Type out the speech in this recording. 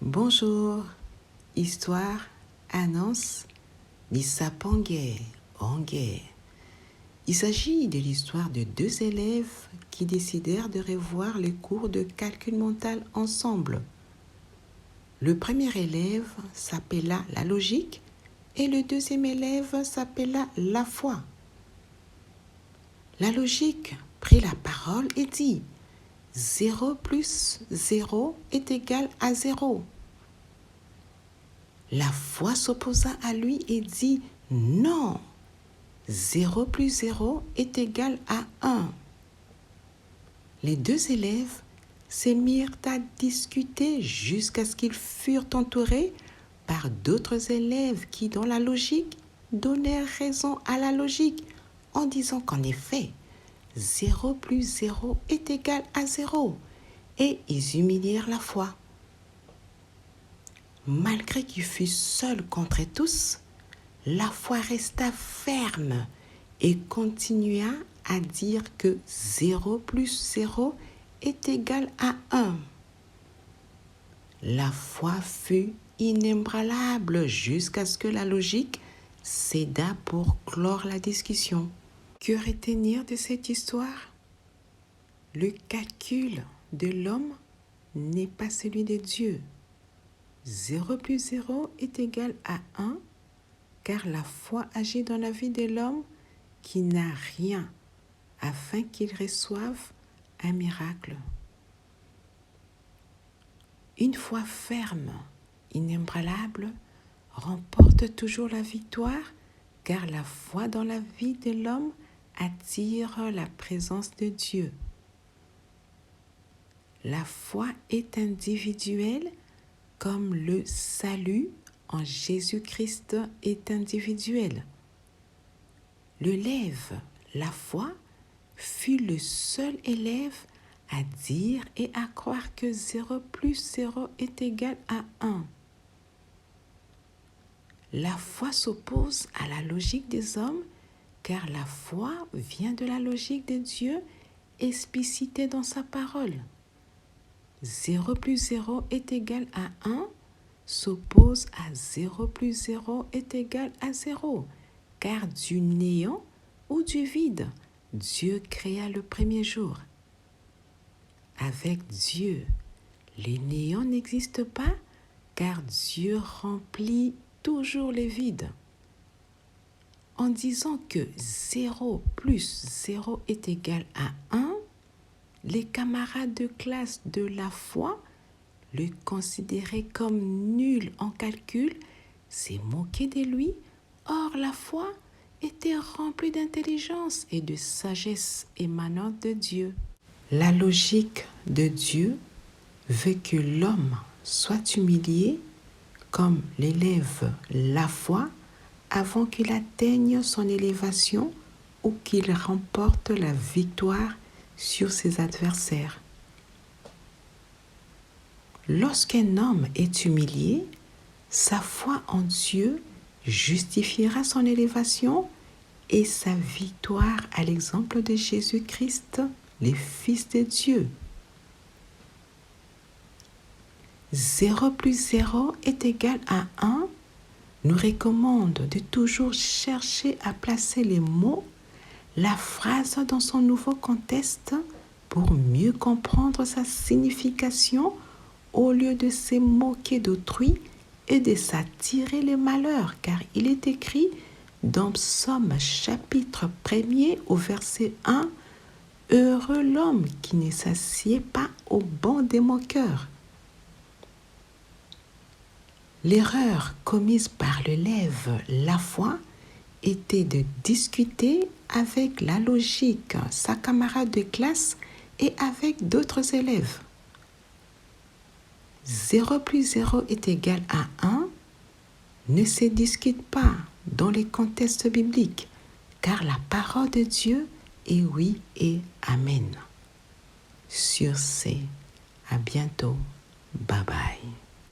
Bonjour, histoire, annonce, Lissapangue, Ongue. Il s'agit de l'histoire de deux élèves qui décidèrent de revoir les cours de calcul mental ensemble. Le premier élève s'appela la logique et le deuxième élève s'appela la foi. La logique prit la parole et dit « 0 plus 0 est égal à 0 ». La foi s'opposa à lui et dit « Non, 0 plus 0 est égal à 1 ». Les deux élèves se mirent à discuter jusqu'à ce qu'ils furent entourés par d'autres élèves qui, dans la logique, donnèrent raison à la logique en disant qu'en effet, 0 plus 0 est égal à 0 et ils humilièrent la foi. Malgré qu'il fût seul contre tous, la foi resta ferme et continua à dire que 0 plus 0 est égal à 1. La foi fut inébranlable jusqu'à ce que la logique céda pour clore la discussion. Que retenir de cette histoire? Le calcul de l'homme n'est pas celui de Dieu. 0 plus 0 est égal à 1, car la foi agit dans la vie de l'homme qui n'a rien afin qu'il reçoive un miracle. Une foi ferme, inébranlable, remporte toujours la victoire, car la foi dans la vie de l'homme attire la présence de Dieu. La foi est individuelle comme le salut en Jésus-Christ est individuel. L'élève, la foi, fut le seul élève à dire et à croire que 0 plus 0 est égal à 1. La foi s'oppose à la logique des hommes, car la foi vient de la logique de Dieu explicitée dans sa parole. 0 plus 0 est égal à 1 s'oppose à 0 plus 0 est égal à 0, car du néant ou du vide, Dieu créa le premier jour. Avec Dieu, les néants n'existent pas, car Dieu remplit toujours les vides. En disant que 0 plus 0 est égal à 1, les camarades de classe de la foi, le considéraient comme nul en calcul, se moquaient de lui. Or, la foi était remplie d'intelligence et de sagesse émanant de Dieu. La logique de Dieu veut que l'homme soit humilié comme l'élève la foi avant qu'il atteigne son élévation ou qu'il remporte la victoire sur ses adversaires. Lorsqu'un homme est humilié, sa foi en Dieu justifiera son élévation et sa victoire à l'exemple de Jésus-Christ, le Fils de Dieu. 0 plus 0 est égal à 1 nous recommande de toujours chercher à placer les mots, la phrase dans son nouveau contexte pour mieux comprendre sa signification au lieu de se moquer d'autrui et de s'attirer les malheurs, car il est écrit dans Psaume chapitre 1er au verset 1 « Heureux l'homme qui ne s'assied pas au banc des moqueurs ». L'erreur commise par l'élève la foi était de discuter avec la logique, sa camarade de classe et avec d'autres élèves. 0 plus 0 est égal à 1 ne se discute pas dans les contextes bibliques, car la parole de Dieu est oui et amen. Sur ce, à bientôt. Bye bye.